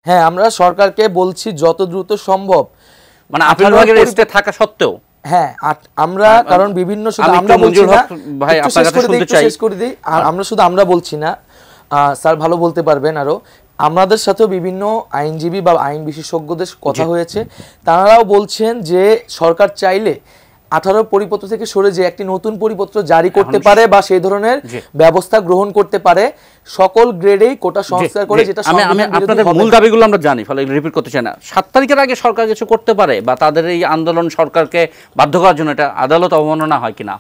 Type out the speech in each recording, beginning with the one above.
হ্যাঁ, আমরা সরকারকে বলছি যত দ্রুত সম্ভব, মানে আপিল বিভাগের স্টে থাকা সত্ত্বেও। হ্যাঁ, আমরা কারণ বিভিন্ন শুধু আমরা বলছি না, ভাই আপনার কাছে শুনতে চাই, শেষ করে দিই। আর আমরা শুধু আমরা বলছি না, স্যার ভালো বলতে পারবেন আরো, আমাদের সাথেও বিভিন্ন আইনজীবী বা আইন বিশেষজ্ঞদের কথা হয়েছে, তারাও বলছেন যে সরকার চাইলে 18 পরিপত্র থেকে সরে যে একটি নতুন পরিপত্র জারি করতে পারে বা সেই ধরনের ব্যবস্থা গ্রহণ করতে পারে সকল গ্রেডেই কোটা সংস্কার করে, যেটা আমি আপনাদের মূল দাবিগুলো আমরা জানি, ফলে রিপিট করতে চাই না। 7 তারিখের আগে সরকার কিছু করতে পারে বা তাদের এই আন্দোলন সরকারকে বাধ্য করার জন্য এটা আদালত অবমাননা হয় কিনা?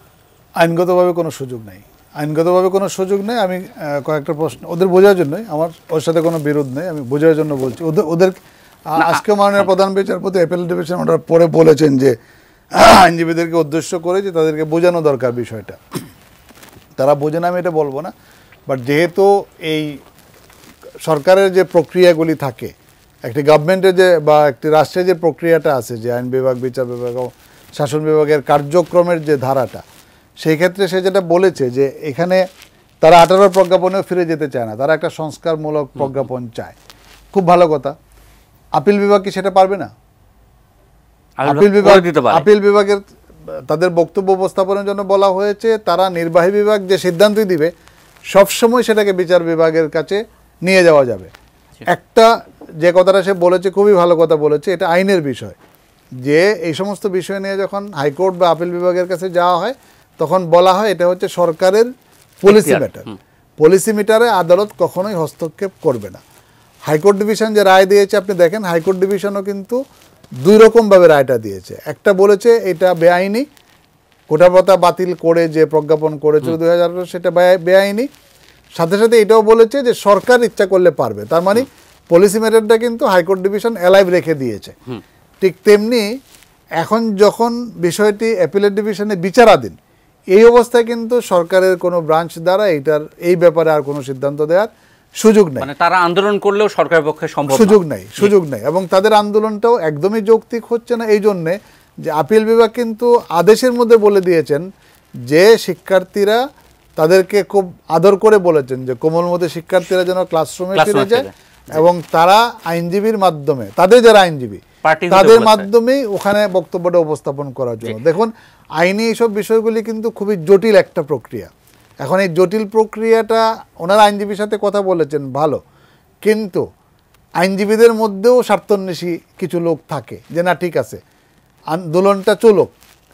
আইনগতভাবে কোনো সুযোগ নেই, আইনগতভাবে কোনো সুযোগ নেই। আমি কয়েকটা প্রশ্ন ওদের বোঝার জন্যই, আমার ওর সাথে কোনো বিরোধ নেই, আমি বোঝার জন্য বলছি। ওদের আজকে মাননীয় প্রধান বিচারপতি অ্যাপেল ডিভিশন অর্ডার পরে বলেছেন যে আইনজীবীদেরকে উদ্দেশ্য করে যে তাদেরকে বোঝানো দরকার বিষয়টা। তারা বোঝে না আমি এটা বলবো না, বাট যেহেতু এই সরকারের যে প্রক্রিয়াগুলি থাকে, একটি গভর্নমেন্টের যে বা একটি রাষ্ট্রের যে প্রক্রিয়াটা আছে, যে আইন বিভাগ, বিচার বিভাগ ও শাসন বিভাগের কার্যক্রমের যে ধারাটা, সেই ক্ষেত্রে সে যেটা বলেছে যে এখানে তারা 18 প্রজ্ঞাপনেও ফিরে যেতে চায় না, তারা একটা সংস্কারমূলক প্রজ্ঞাপন চায়। খুব ভালো কথা। আপিল বিভাগ কি সেটা পারবে না? আপিল বিভাগের তাদের বক্তব্য উপস্থাপনের জন্য বলা হয়েছে, তারা নির্বাহী বিভাগ যে সিদ্ধান্তই দিবে সবসময় সেটাকে বিচার বিভাগের কাছে নিয়ে যাওয়া যাবে। একটা যে কথাটা সে বলেছে খুবই ভালো কথা বলেছে, এটা আইনের বিষয়, যে এই সমস্ত বিষয় নিয়ে যখন হাইকোর্ট বা আপিল বিভাগের কাছে যাওয়া হয় তখন বলা হয় এটা হচ্ছে সরকারের পলিসি ম্যাটার, পলিসি ম্যাটারে আদালত কখনোই হস্তক্ষেপ করবে না। হাইকোর্ট ডিভিশন যে রায় দিয়েছে আপনি দেখেন, হাইকোর্ট ডিভিশনও কিন্তু 2 রকমভাবে রায়টা দিয়েছে। একটা বলেছে এটা বেআইনি, কোটা প্রথা বাতিল করে যে প্রজ্ঞাপন করেছিল 2018 সেটা বেআইনি, সাথে সাথে এটাও বলেছে যে সরকার ইচ্ছা করলে পারবে। তার মানে পলিসি ম্যাটারটা কিন্তু হাইকোর্ট ডিভিশন অ্যালাইভ রেখে দিয়েছে। ঠিক তেমনি এখন যখন বিষয়টি অ্যাপিলেট ডিভিশনে বিচারাধীন, এই অবস্থায় কিন্তু সরকারের কোনো ব্রাঞ্চ দ্বারা এই ব্যাপারে আর কোনো সিদ্ধান্ত দেওয়ার সুযোগ নেই। মানে তারা আন্দোলন করলেও সরকারের পক্ষে সম্ভব সুযোগ নেই। এবং তাদের আন্দোলনটাও একদমই যৌক্তিক হচ্ছে না, এই জন্যে যে আপিল বিভাগ কিন্তু আদেশের মধ্যে বলে দিয়েছেন যে শিক্ষার্থীরা, তাদেরকে খুব আদর করে বলেছেন যে কোমলমতি শিক্ষার্থীরা যেন ক্লাসরুমে ফিরে যায় এবং তারা আইনজীবীর মাধ্যমে, তাদের যারা আইনজীবী তাদের মাধ্যমেই ওখানে বক্তব্যটা উপস্থাপন করার জন্য। দেখুন, আইনি এইসব বিষয়গুলি কিন্তু খুবই জটিল একটা প্রক্রিয়া। এখন এই জটিল প্রক্রিয়াটা ওনারা আইনজীবীর সাথে কথা বলেছেন ভালো, কিন্তু আইনজীবীদের মধ্যেও স্বার্থান্বেষী কিছু লোক থাকে যে না ঠিক আছে আন্দোলনটা চলুক,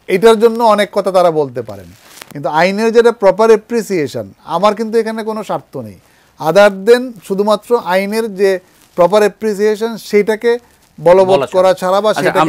এটার জন্য অনেক কথা তারা বলতে পারেন। কিন্তু আইনের যেটা প্রপার অ্যাপ্রিসিয়েশন, আমার কিন্তু এখানে কোনো স্বার্থ নেই আদার দেন শুধুমাত্র আইনের যে প্রপার অ্যাপ্রিসিয়েশন সেইটাকে বলবৎ করা ছাড়া বা সেটাকে